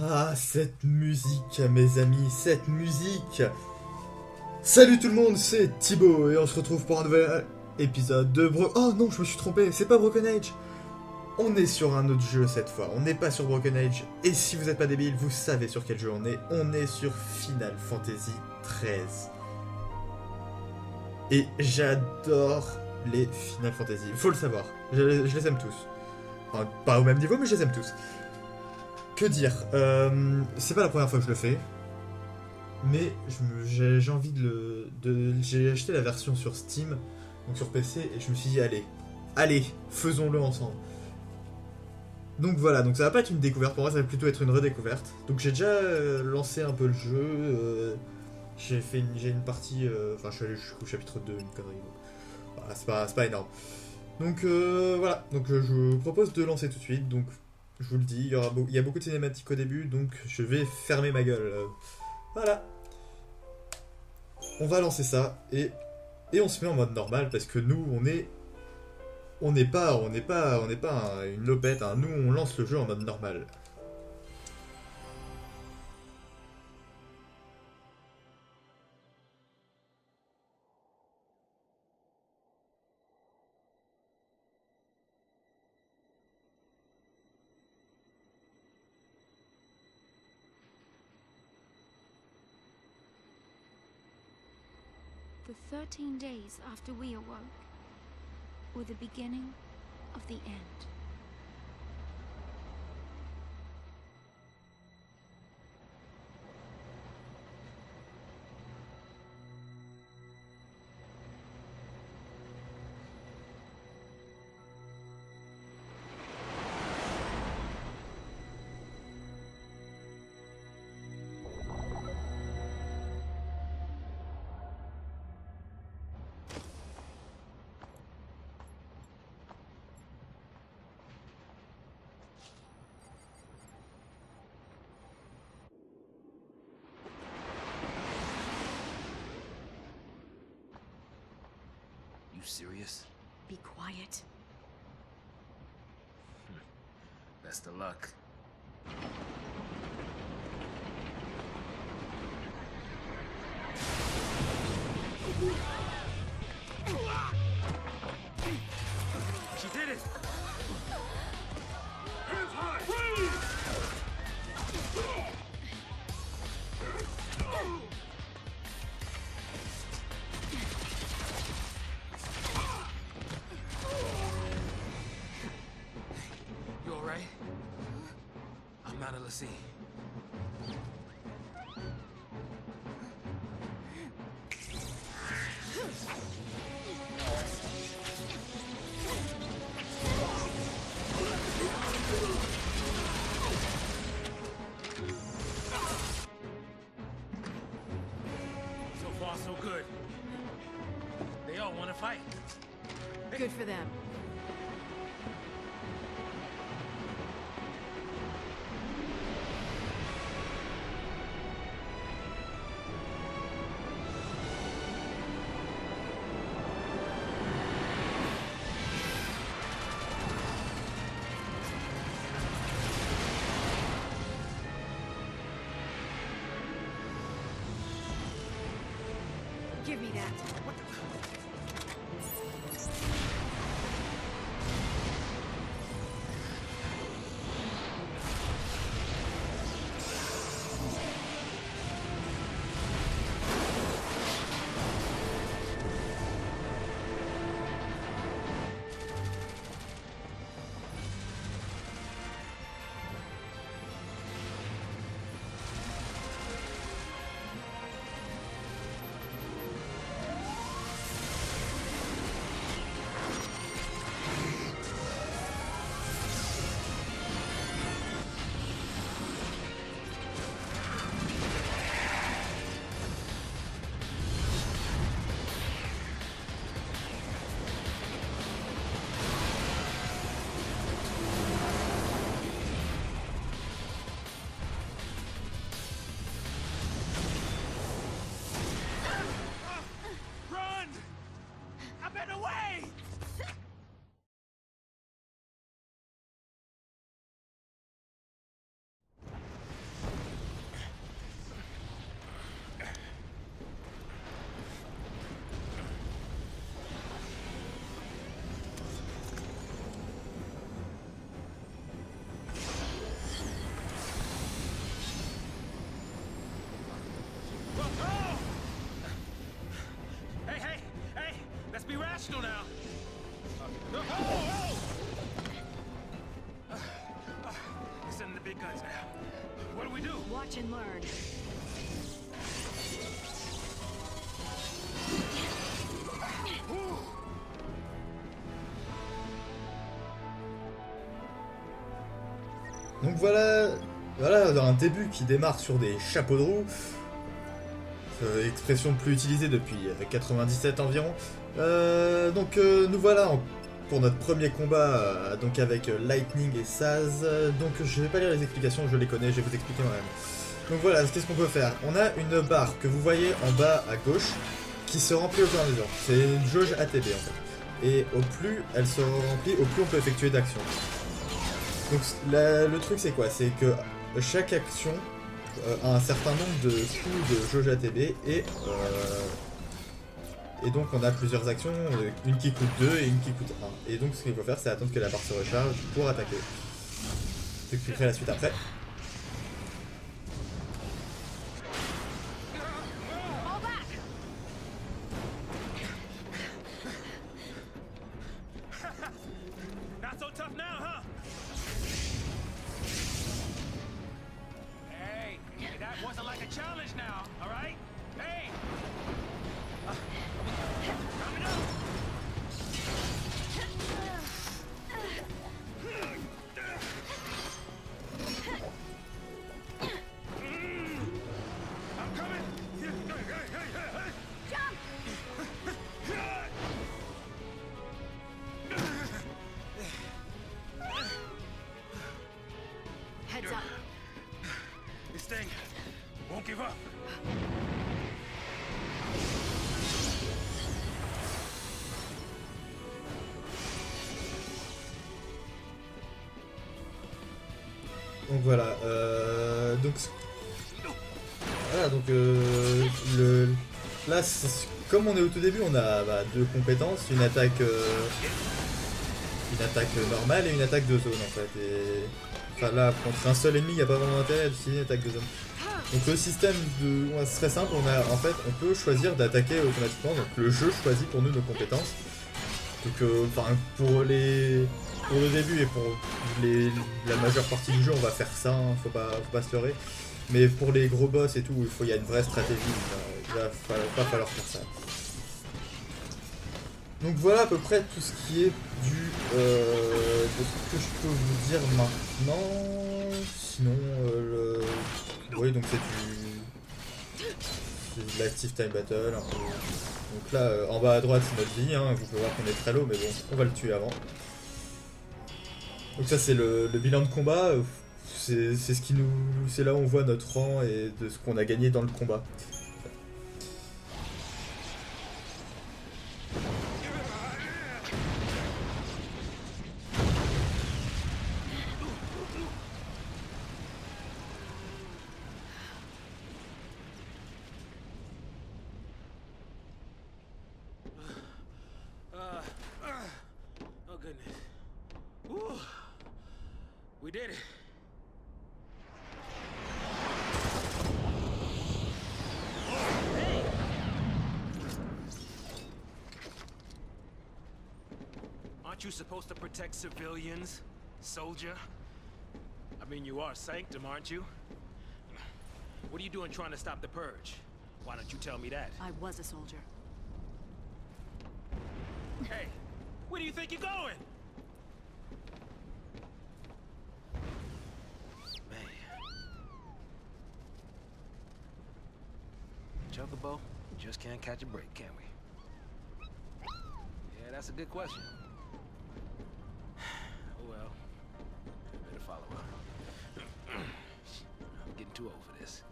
Ah, cette musique, mes amis, cette musique. Salut tout le monde, c'est Thibaut et on se retrouve pour un nouvel épisode de Oh non, je me suis trompé, c'est pas Broken Age. On est sur un autre jeu cette fois, on n'est pas sur Broken Age. Et si vous n'êtes pas débile, vous savez sur quel jeu on est. On est sur Final Fantasy XIII. Et j'adore les Final Fantasy, il faut le savoir. Je les aime tous. Enfin, pas au même niveau, mais je les aime tous. Que dire, c'est pas la première fois que je le fais, mais j'ai envie j'ai acheté la version sur Steam, donc sur PC, et je me suis dit allez, faisons-le ensemble. Donc voilà, donc ça va pas être une découverte pour moi, ça va plutôt être une redécouverte. Donc j'ai déjà lancé un peu le jeu, j'ai une partie, enfin je suis allé jusqu'au chapitre 2, une connerie, donc voilà, c'est pas énorme. Donc voilà, donc je vous propose de lancer tout de suite, donc je vous le dis, il y a beaucoup de cinématiques au début, donc je vais fermer ma gueule. Voilà. On va lancer ça, et on se met en mode normal, parce que nous, on n'est pas une lopette, hein. Nous, on lance le jeu en mode normal. The 13 days after we awoke were the beginning of the end. You serious? Be quiet. Best of luck. She did it! Hands high! Freeze! You alright? I'm Manalasi. So far, so good. They all want to fight. Good for them. Give me that. What the? Watch and learn. Donc voilà, un début qui démarre sur des chapeaux de roue. Expression plus utilisée depuis 97 environ. Nous voilà pour notre premier combat donc avec Lightning et Saz. Donc je vais pas lire les explications, je les connais, je vais vous expliquer moi-même. Donc voilà, qu'est-ce qu'on peut faire? On a une barre que vous voyez en bas à gauche qui se remplit au fur et à mesure. C'est une jauge ATB en fait. Et au plus elle se remplit, au plus on peut effectuer d'actions. Donc le truc c'est quoi? C'est que chaque action a un certain nombre de coups de jauge ATB et donc on a plusieurs actions, une qui coûte 2 et une qui coûte 1. Et donc ce qu'il faut faire c'est attendre que la barre se recharge pour attaquer. J'expliquerai la suite après. Not so tough now, huh? Hey, that wasn't like a challenge now, all right? Hey! Coming up! I'm coming! Jump! Heads up. This thing won't give up. Donc voilà, là, comme on est au tout début, on a deux compétences, une attaque normale et une attaque de zone en fait. Et enfin là, contre un seul ennemi, il n'y a pas vraiment d'intérêt d'utiliser une attaque de zone. Donc le système c'est très simple, on peut choisir d'attaquer automatiquement, donc le jeu choisit pour nous nos compétences. Donc pour le début et pour la majeure partie du jeu, on va faire ça, hein, faut pas se leurrer. Mais pour les gros boss et tout, il y a une vraie stratégie, il va pas falloir faire ça. Donc voilà à peu près tout ce qui est de ce que je peux vous dire maintenant. Sinon, oui, donc c'est de l'active time battle. Un peu. Donc là, en bas à droite, c'est notre vie, hein. Vous pouvez voir qu'on est très low, mais bon, on va le tuer avant. Donc ça, c'est le bilan de combat. C'est là où on voit notre rang et de ce qu'on a gagné dans le combat. Oh goodness. Whew. We did it. Hey! Aren't you supposed to protect civilians, soldier? I mean, you are Sanctum, aren't you? What are you doing trying to stop the purge? Why don't you tell me that? I was a soldier. Hey, where do you think you're going? Man. Chocobo, just can't catch a break, can we? Yeah, that's a good question. Oh well, I better follow her. I'm getting too old for this.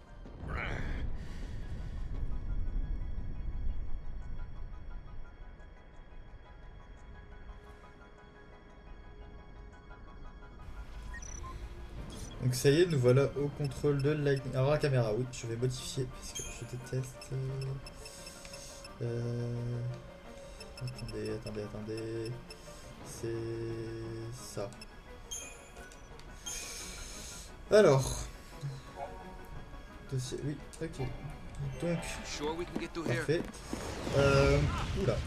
Donc ça y est, nous voilà au contrôle de Lightning. Alors la caméra, oui, je vais modifier parce que je déteste. Attendez. C'est ça. Alors. Dossier, oui, ok. Donc. Parfait. Oula.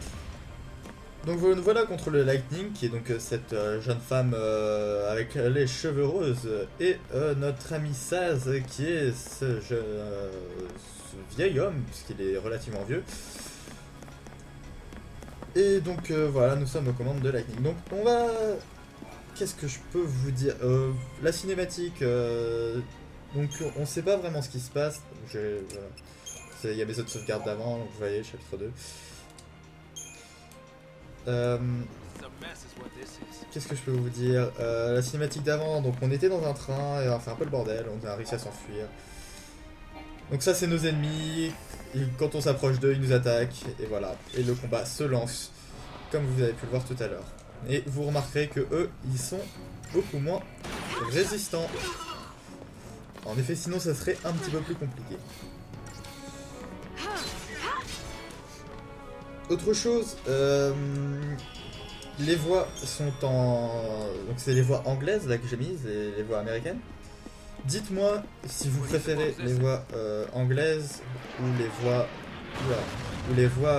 Donc nous voilà contre le Lightning, qui est donc cette jeune femme avec les cheveux roses, et notre ami Saz, qui est ce vieil homme, puisqu'il est relativement vieux. Et donc voilà, nous sommes aux commandes de Lightning. Donc on va... Qu'est-ce que je peux vous dire, la cinématique, donc on sait pas vraiment ce qui se passe. Voilà. Il y a mes autres sauvegardes d'avant, donc vous voyez, chapitre 2. Qu'est-ce que je peux vous dire, la cinématique d'avant, donc on était dans un train et on a fait un peu le bordel, on a réussi à s'enfuir. Donc ça c'est nos ennemis, et quand on s'approche d'eux ils nous attaquent, et voilà. Et le combat se lance, comme vous avez pu le voir tout à l'heure. Et vous remarquerez que eux, ils sont beaucoup moins résistants. En effet, sinon ça serait un petit peu plus compliqué. Autre chose, les voix sont en... Donc c'est les voix anglaises là que j'ai mises, les voix américaines. Dites-moi si vous préférez les voix anglaises ou les voix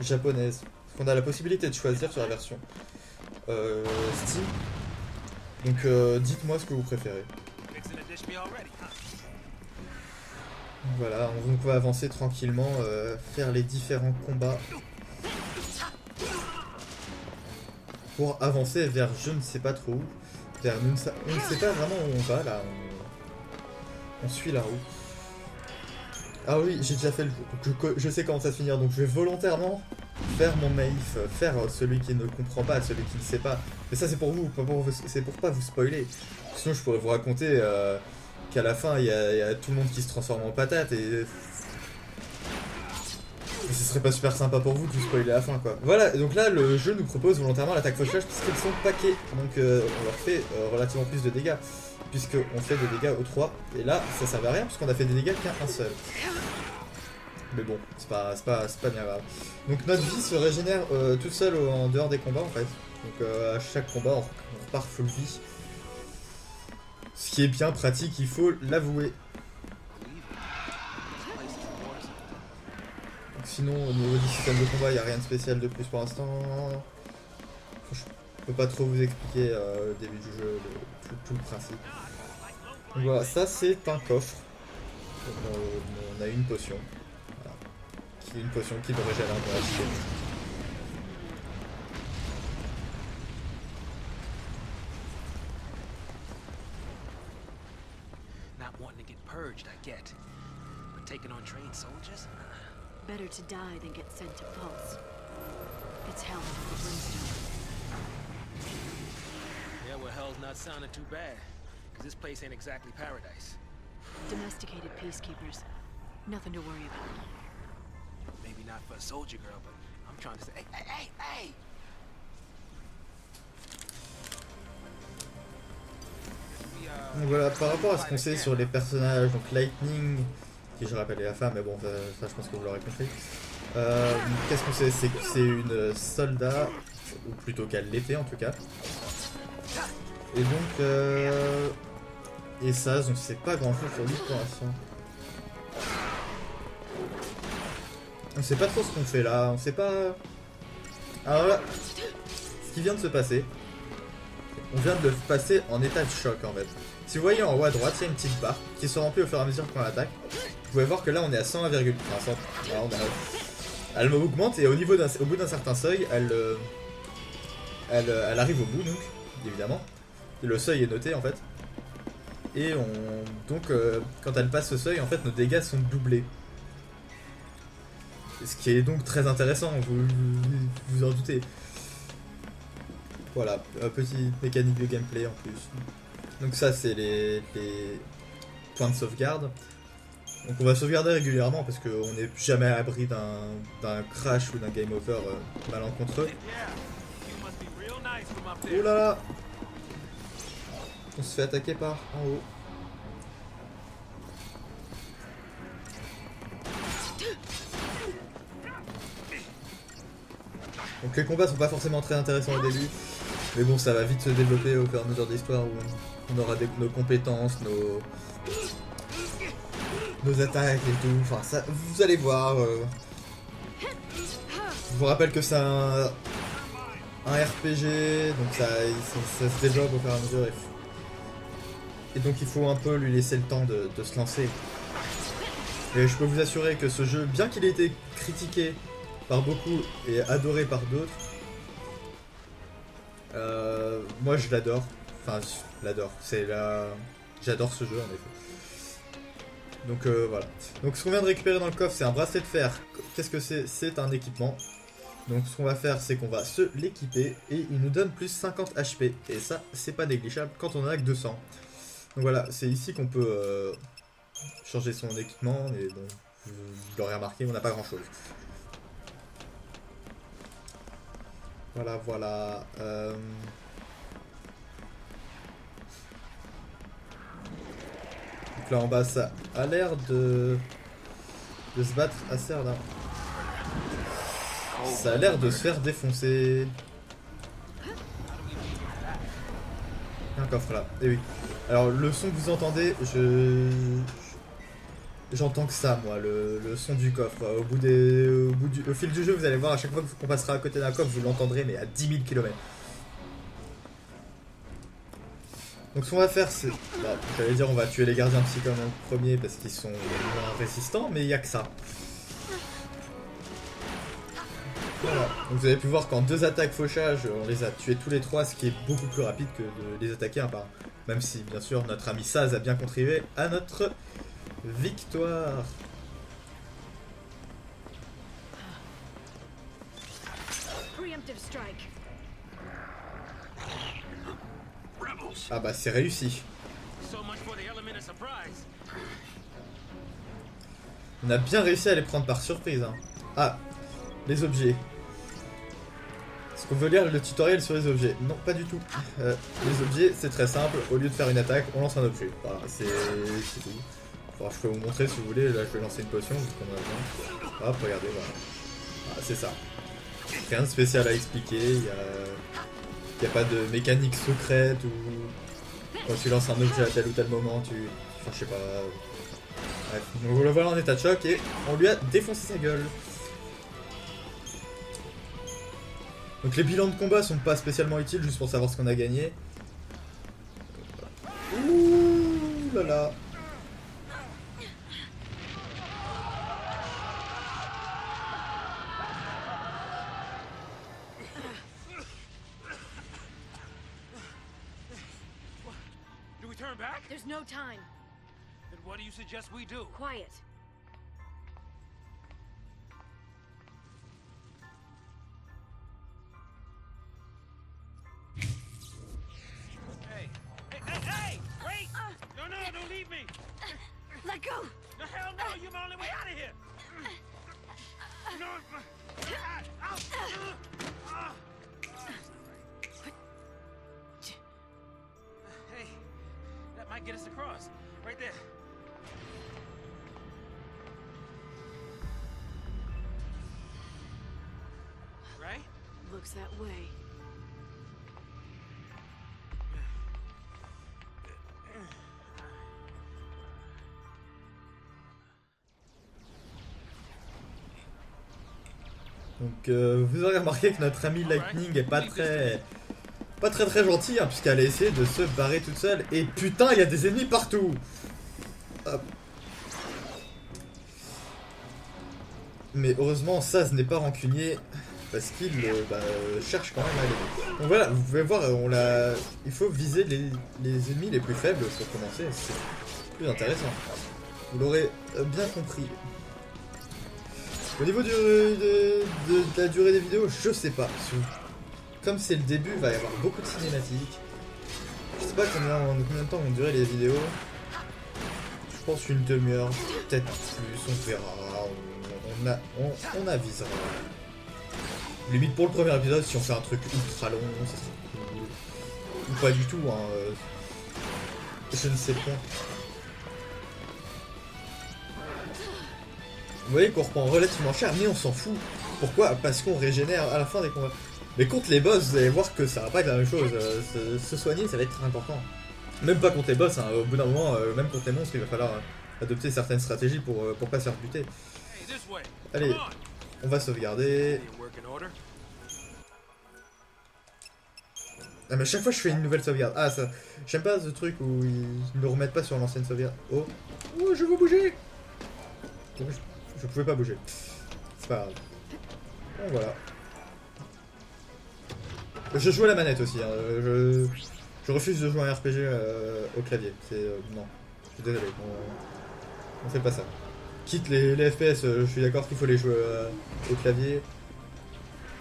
japonaises. Parce qu'on a la possibilité de choisir sur la version Steam. Donc dites-moi ce que vous préférez. Voilà, on va avancer tranquillement, faire les différents combats pour avancer vers je ne sais pas trop où. On ne sait pas vraiment où on va là, on suit la route. Ah oui, j'ai déjà fait le jeu, donc je sais comment ça se finir, donc je vais volontairement faire mon naïf, faire celui qui ne comprend pas, celui qui ne sait pas. Mais ça c'est pour vous, c'est pour pas vous spoiler. Sinon je pourrais vous raconter qu'à la fin il y a tout le monde qui se transforme en patate et ce serait pas super sympa pour vous de vous spoiler à la fin quoi. Voilà, donc là le jeu nous propose volontairement l'attaque fauchage puisqu'ils sont paquets, donc on leur fait relativement plus de dégâts puisqu'on fait des dégâts aux 3 et là ça servait à rien puisqu'on a fait des dégâts qu'à un seul. Mais bon, c'est pas bien grave. Donc notre vie se régénère toute seule en dehors des combats en fait. Donc à chaque combat on repart full vie. Ce qui est bien pratique, il faut l'avouer. Sinon au niveau du système de combat il n'y a rien de spécial de plus pour l'instant. Je peux pas trop vous expliquer au début du jeu tout le principe. Donc voilà, ça c'est un coffre. Donc, on a une potion. Voilà. Qui est une potion qui nous régénère un peu la vie. Not wanting to get purged, I get. But taking on trained soldiers? Better to die than get sent to Pulse. It's hell under the brimstone. Yeah, well, hell's not sounding too bad. Because this place ain't exactly paradise. Domesticated peacekeepers. Nothing to worry about. Maybe not for a soldier girl, but I'm trying to say, hey! Donc voilà, par rapport à ce qu'on sait sur les personnages, donc Lightning, qui je rappelle est la femme, mais bon, ça je pense que vous l'aurez compris. Qu'est-ce qu'on sait? C'est que c'est une soldat, ou plutôt qu'elle l'était en tout cas. Et donc, et ça, on sait pas grand chose sur lui pour l'instant. On sait pas trop ce qu'on fait là, on sait pas... Alors là, ce qui vient de se passer, on vient de le passer en état de choc en fait. Si vous voyez en haut à droite, il y a une petite barre qui se remplit au fur et à mesure qu'on attaque. Vous pouvez voir que là on est à 101,1. Elle augmente et au bout d'un certain seuil, elle arrive au bout donc, évidemment. Le seuil est noté en fait. Et donc quand elle passe ce seuil, en fait nos dégâts sont doublés. Ce qui est donc très intéressant, vous en doutez. Voilà, petite mécanique de gameplay en plus. Donc ça c'est les points de sauvegarde. Donc on va sauvegarder régulièrement parce qu'on n'est jamais à l'abri d'un crash ou d'un game over malencontreux. Oh là là! On se fait attaquer par en haut. Donc les combats sont pas forcément très intéressants au début, mais bon ça va vite se développer au fur et à mesure de l'histoire où on aura nos compétences, nos attaques et tout, enfin ça, vous allez voir. Je vous rappelle que c'est un un RPG, donc ça se développe au fur et à mesure. Et donc il faut un peu lui laisser le temps de se lancer. Et je peux vous assurer que ce jeu, bien qu'il ait été critiqué par beaucoup et adoré par d'autres, moi je l'adore. Enfin, je l'adore. J'adore ce jeu en effet. Donc voilà. Donc ce qu'on vient de récupérer dans le coffre, c'est un bracelet de fer. Qu'est-ce que c'est? C'est un équipement. Donc ce qu'on va faire, c'est qu'on va se l'équiper et il nous donne plus 50 HP. Et ça, c'est pas négligeable quand on en a que 200. Donc voilà, c'est ici qu'on peut changer son équipement. Mais bon, vous l'aurez remarqué, on n'a pas grand chose. Voilà, voilà. Donc là en bas, ça a l'air de se battre assez là. Ça a l'air de se faire défoncer. Un coffre là, et oui. Alors le son que vous entendez, j'entends que ça moi, le son du coffre. Au fil du jeu, vous allez voir, à chaque fois qu'on passera à côté d'un coffre, vous l'entendrez mais à 10 000 km. Donc ce qu'on va faire, c'est... Bon, j'allais dire on va tuer les gardiens psy comme en premier parce qu'ils sont moins résistants, mais il n'y a que ça. Voilà. Donc vous avez pu voir qu'en 2 attaques fauchage, on les a tués tous les 3, ce qui est beaucoup plus rapide que de les attaquer un par un. Même si, bien sûr, notre ami Saz a bien contribué à notre victoire. Ah bah c'est réussi. On a bien réussi à les prendre par surprise. Hein. Ah, les objets. Est-ce qu'on veut lire le tutoriel sur les objets? Non, pas du tout. Les objets, c'est très simple. Au lieu de faire une attaque, on lance un objet. Voilà, c'est tout. Alors, je peux vous montrer si vous voulez. Là, je vais lancer une potion, vu qu'on a besoin. Hop, regardez, voilà. Ah, c'est ça. Rien de spécial à expliquer. Il n'y a pas de mécanique secrète ou... Quand tu lances un objet à tel ou tel moment, Enfin, je sais pas... Bref, donc le voilà en état de choc et on lui a défoncé sa gueule. Donc les bilans de combat sont pas spécialement utiles, juste pour savoir ce qu'on a gagné. Ouh là là. Do we turn back? There's no time. Then what do you suggest we do? Quiet. Hey! Wait! No, don't leave me! Let go! No, hell no! You're my only way out of here! No, Hey, that might get us across. Right there. Right? Looks that way. Donc vous aurez remarqué que notre ami Lightning est pas très gentil, hein, puisqu'elle a essayé de se barrer toute seule. Et putain, il y a des ennemis partout. Hop. Mais heureusement, Saz n'est pas rancunier, parce qu'il cherche quand même à aller. Donc voilà, vous pouvez voir, il faut viser les ennemis les plus faibles pour commencer, c'est plus intéressant. Vous l'aurez bien compris. Au niveau de la durée des vidéos, je sais pas. Comme c'est le début, il va y avoir beaucoup de cinématiques. Je sais pas combien de temps vont durer les vidéos. Je pense une demi-heure, peut-être plus, on verra. On avisera. Limite pour le premier épisode, si on fait un truc ultra long, ça sera cool. Ou pas du tout, hein. Je ne sais pas. Vous voyez qu'on reprend relativement cher, mais on s'en fout. Pourquoi? Parce qu'on régénère à la fin des combats. Mais contre les boss, vous allez voir que ça va pas être la même chose. Se soigner, ça va être important. Même pas contre les boss, hein. Au bout d'un moment, même contre les monstres, il va falloir adopter certaines stratégies pour pas se faire buter. Allez, on va sauvegarder. Ah mais à chaque fois je fais une nouvelle sauvegarde. Ah ça, j'aime pas ce truc où ils me remettent pas sur l'ancienne sauvegarde. Oh, oh je veux bouger. Je pouvais pas bouger. C'est pas grave. Bon voilà. Je joue à la manette aussi. Hein. Je refuse de jouer à un RPG au clavier. C'est non. Je suis désolé. On fait pas ça. Quitte les FPS, je suis d'accord qu'il faut les jouer au clavier,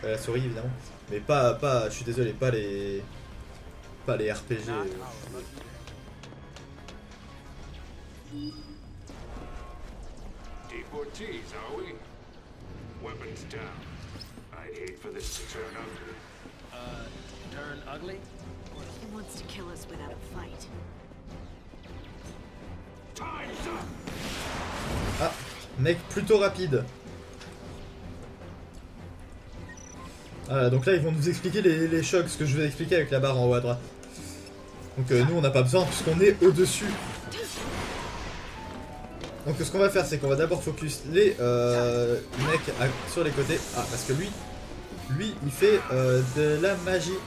à la souris évidemment. Mais pas, je suis désolé, pas les RPG. Deportees, are we? Weapons down. I'd hate for this to turn ugly. Turn ugly? He wants to kill us without a fight. Time's up! Ah, mec plutôt rapide. Voilà, donc là ils vont nous expliquer les chocs, ce que je vais expliquer avec la barre en haut à droite. Donc nous on n'a pas besoin puisqu'on est au-dessus. Donc ce qu'on va faire c'est qu'on va d'abord focus les mecs sur les côtés. Ah parce que lui il fait de la magie.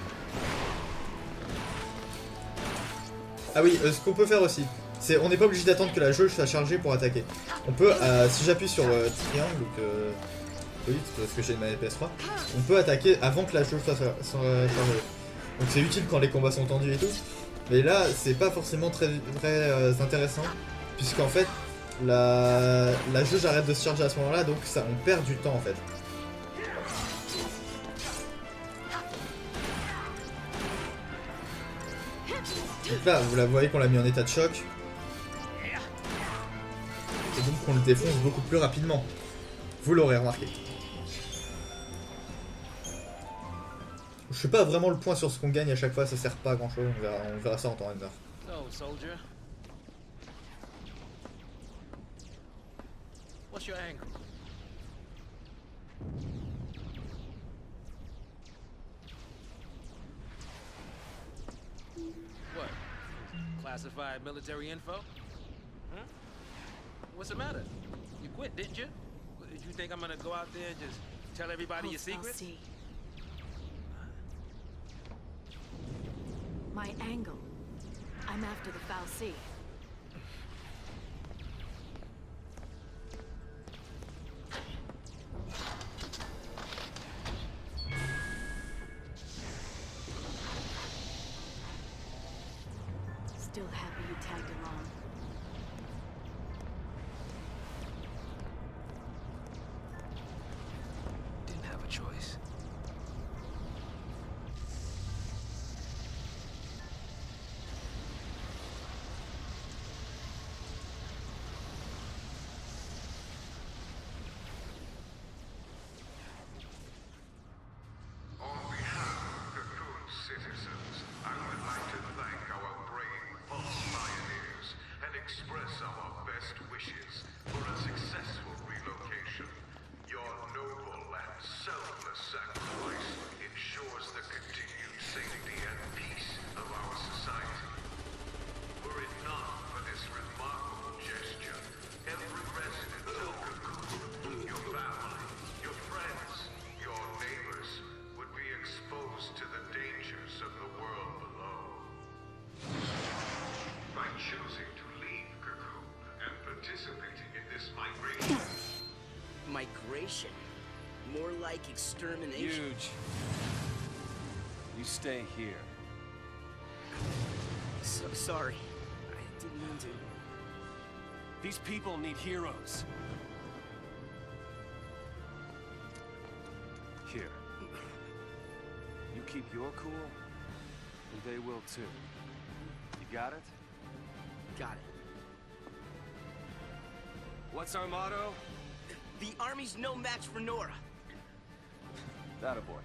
Ah oui, ce qu'on peut faire aussi, c'est on n'est pas obligé d'attendre que la jauge soit chargée pour attaquer. On peut, si j'appuie sur triangle, oui, parce que j'ai une manette PS3, on peut attaquer avant que la jauge soit chargée. Donc c'est utile quand les combats sont tendus et tout. Mais là, c'est pas forcément très intéressant, puisqu'en fait, la jauge arrête de se charger à ce moment-là, donc ça, on perd du temps en fait. Donc là, vous la voyez qu'on l'a mis en état de choc. Et donc on le défonce beaucoup plus rapidement. Vous l'aurez remarqué. Je fais pas vraiment le point sur ce qu'on gagne à chaque fois, ça sert pas à grand chose, on verra ça en temps render. So, soldier. What's your angle? What? Classified military info? Huh? What's the matter? You quit, didn't you? Did you think I'm gonna go out there and just tell everybody your secrets? See. My angle. I'm after the Fal'Cie. Still happy you tagged along. Didn't have a choice. On behalf of Cocoon citizens, I would like to thank our brave false pioneers and express our best wishes for a successful relocation. Your noble and selfless sacrifice ensures the continued safety and peace of our society. Were it not for this remarkable gesture, every resident of Cocoon, your family, your friends, your neighbors, would be exposed to the dangers of the world below. By choosing to leave Cocoon and participating in this migration, Migration? More like extermination. Huge. You stay here. So sorry. I didn't mean to. These people need heroes. Here. You keep your cool, and they will too. You got it? Got it. What's our motto? The army's no match for Nora. That a boy.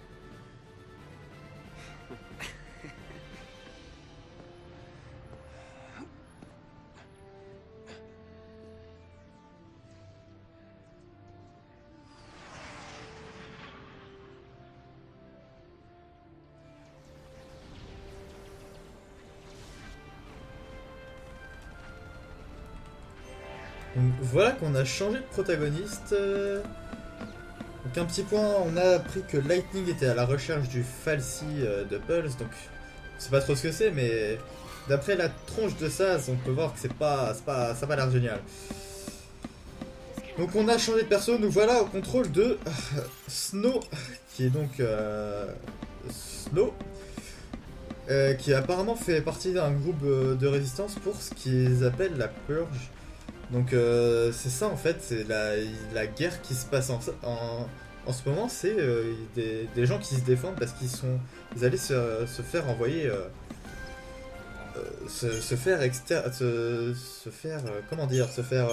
Donc voilà qu'on a changé de protagoniste. Donc un petit point, on a appris que Lightning était à la recherche du Fal'Cie de Pulse. Donc sait pas trop ce que c'est, mais d'après la tronche de Saz, on peut voir que ça a pas l'air génial. Donc on a changé de perso, nous voilà au contrôle de Snow, qui est donc Snow, qui apparemment fait partie d'un groupe de résistance pour ce qu'ils appellent la Purge. Donc c'est ça en fait, c'est la guerre qui se passe en ce moment, c'est des gens qui se défendent parce ils allaient se faire envoyer, se faire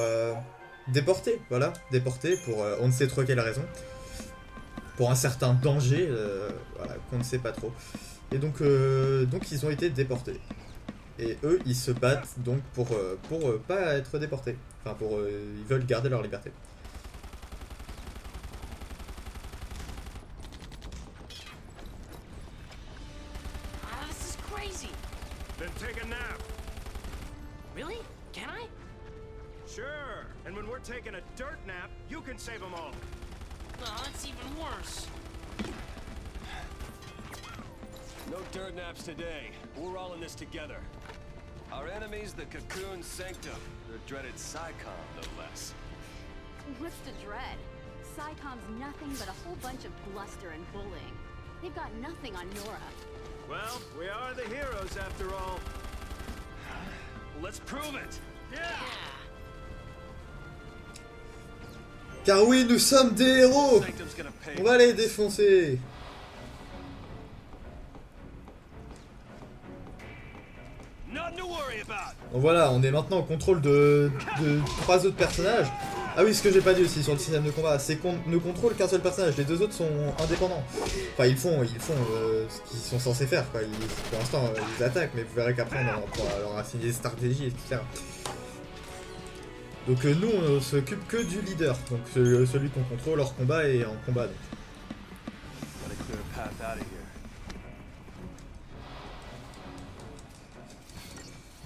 déporter, voilà, déporter pour on ne sait trop quelle raison, pour un certain danger, voilà, qu'on ne sait pas trop. Et donc ils ont été déportés. Et eux, ils se battent donc pour pas être déportés. Enfin, ils veulent garder leur liberté. Ah, this is crazy. Then take a nap. Really? Can I? Sure. And when we're taking a dirt nap, you can save them all. Oh, that's even worse. No dirt naps today. We're all in this together. Our enemy's the Cocoon Sanctum. Their dreaded Psycom, no less. What's to dread? Psycom's nothing but a whole bunch of bluster and bullying. They've got nothing on Nora. Well, we are the heroes after all. Let's prove it! Car oui, nous sommes des héros. Sanctum's gonna pay. On va les défoncer. Nothing to worry about. Donc voilà, on est maintenant au contrôle de 3 autres personnages. Ah oui, ce que j'ai pas dit aussi sur le système de combat, c'est qu'on ne contrôle qu'un seul personnage, les deux autres sont indépendants. Enfin, ils font ce qu'ils sont censés faire, quoi. Pour l'instant, ils attaquent, mais vous verrez qu'après, on pourra leur assigner des stratégies, etc. Donc nous, on s'occupe que du leader, donc celui qu'on contrôle hors combat et en combat. Donc. Gotta clear a path out of here.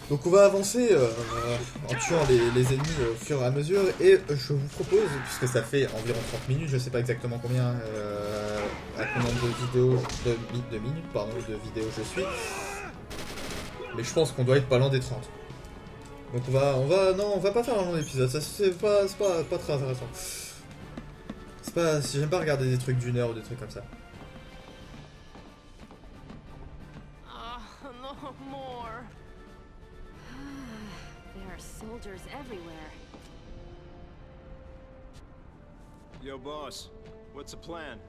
Donc on va avancer en tuant les ennemis au fur et à mesure, et je vous propose, puisque ça fait environ 30 minutes, je sais pas exactement combien, à combien de minutes de vidéo je suis, mais je pense qu'on doit être pas loin des 30. Donc on va pas faire un long épisode, ça c'est pas très intéressant. J'aime pas regarder des trucs d'1 heure ou des trucs comme ça. Oh, no more. There are soldiers everywhere. Yo, boss. What's the plan?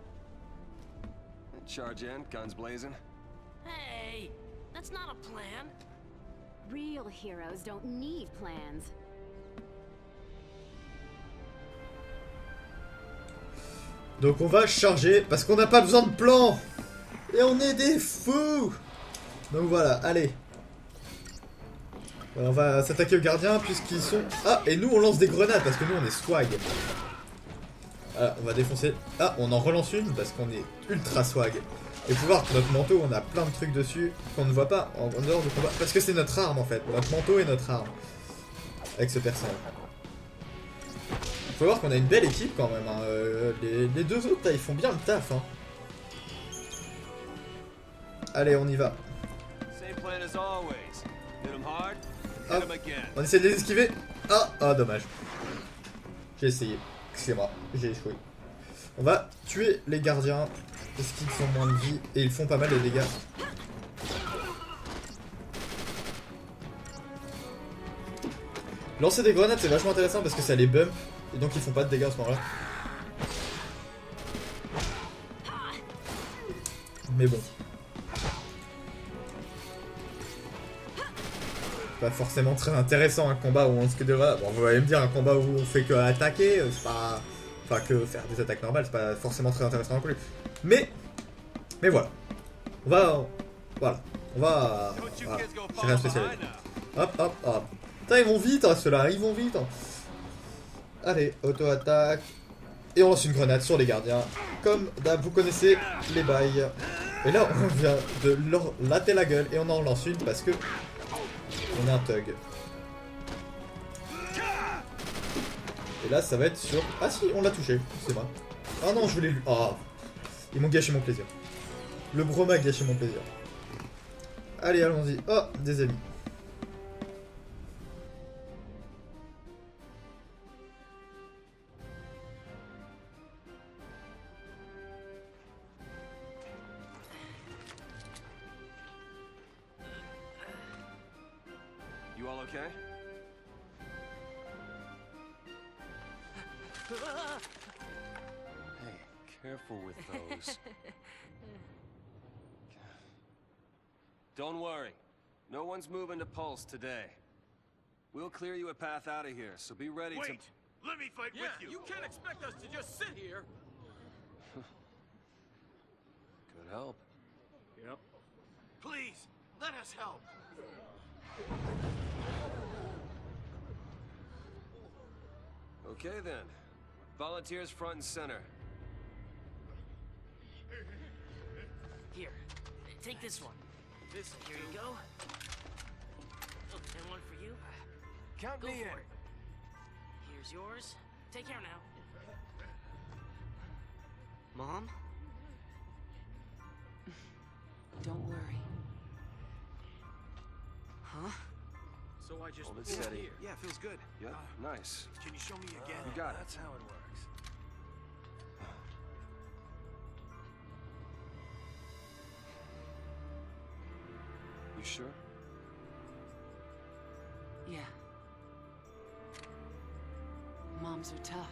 Charge in, guns blazing. Hey, that's not a plan. Real heroes don't need plans. Donc on va charger, parce qu'on n'a pas besoin de plan. Et on est des fous. Donc voilà, allez. On va s'attaquer aux gardiens puisqu'ils sont... Ah, et nous on lance des grenades parce que nous on est swag. Voilà, on va défoncer... Ah, on en relance une parce qu'on est ultra swag. Et vous voir que notre manteau, on a plein de trucs dessus qu'on ne voit pas en dehors du combat. Parce que c'est notre arme en fait, notre manteau est notre arme. Avec ce personnage. Faut voir qu'on a une belle équipe quand même, hein. Les deux autres là, ils font bien le taf, hein. Allez, on y va. Same plan as always. Hit 'em hard, hit Hop. 'em again. On essaie de les esquiver. Ah, dommage. J'ai essayé. Excusez-moi, j'ai échoué. On va tuer les gardiens parce qu'ils ont moins de vie et ils font pas mal de dégâts. Lancer des grenades, c'est vachement intéressant parce que ça les bump et donc ils font pas de dégâts à ce moment-là. Mais bon. Pas forcément très intéressant un combat où on se devrait... Bon, vous allez me dire, un combat où on fait que attaquer, c'est pas... Enfin, que faire des attaques normales, c'est pas forcément très intéressant non plus. Mais voilà. Voilà. On va... Voilà. J'ai rien de spécial. Hop. Putain, ils vont vite, hein, ceux-là, ils vont vite. Hein. Allez, auto-attaque. Et on lance une grenade sur les gardiens. Comme d'hab, vous connaissez les bails. Et là, on vient de leur latter la gueule. Et on en lance une parce que... On est un thug. Et là, ça va être sur... Ah si, on l'a touché. C'est vrai. Ah non, je voulais lui... Ah. Ils m'ont gâché mon plaisir. Le bro m'a gâché mon plaisir. Allez, allons-y. Oh, des amis. You all okay? Hey, careful with those. Don't worry. No one's moving to Pulse today. We'll clear you a path out of here, so be ready to... Wait! Let me fight with you! You can't expect us to just sit here! Could help. Yep. Please, let us help! Okay then. Volunteers front and center. Here, take this one. This Here you go. Oh, and one for you. Count Go me in! for it. Here's yours. Take care now. Mom? Don't worry. Huh? So I just Hold it pull steady. here. Yeah, feels good. Yep, nice. Can you show me again? You got it. That's how it works. You sure? Yeah. Moms are tough.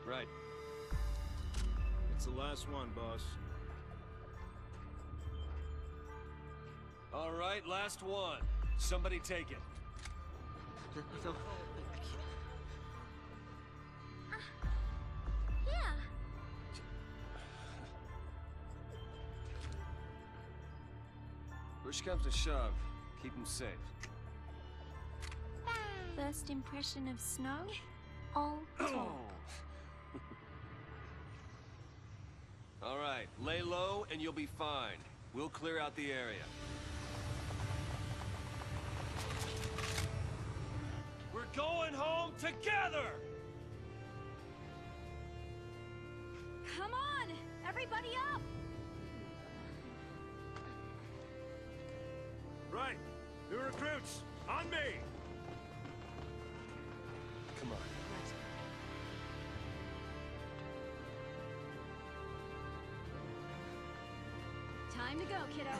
Right. It's the last one, boss. All right, last one. Somebody take it. No, Yeah. Push comes to shove. Keep him safe. First impression of snow? All talk. All right, lay low and you'll be fine. We'll clear out the area. We're going home together! Come on! Everybody up! Right. New recruits, on me! Come on. Time to go, kiddo.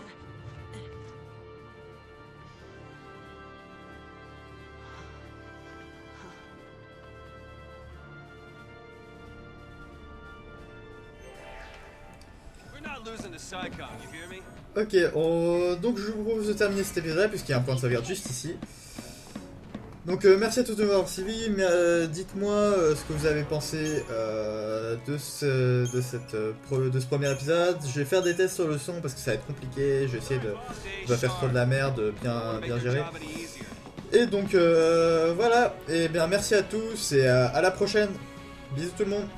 We're not losing to Psychon, you hear me? Ok, donc je vous propose de terminer cet épisode-là, puisqu'il y a un point de sauvegarde juste ici. Donc merci à tous de m'avoir suivi, mais dites-moi ce que vous avez pensé de ce premier épisode. Je vais faire des tests sur le son parce que ça va être compliqué, je vais essayer de pas faire trop de la merde, bien gérer. Et donc voilà, et bien merci à tous et à la prochaine. Bisous tout le monde.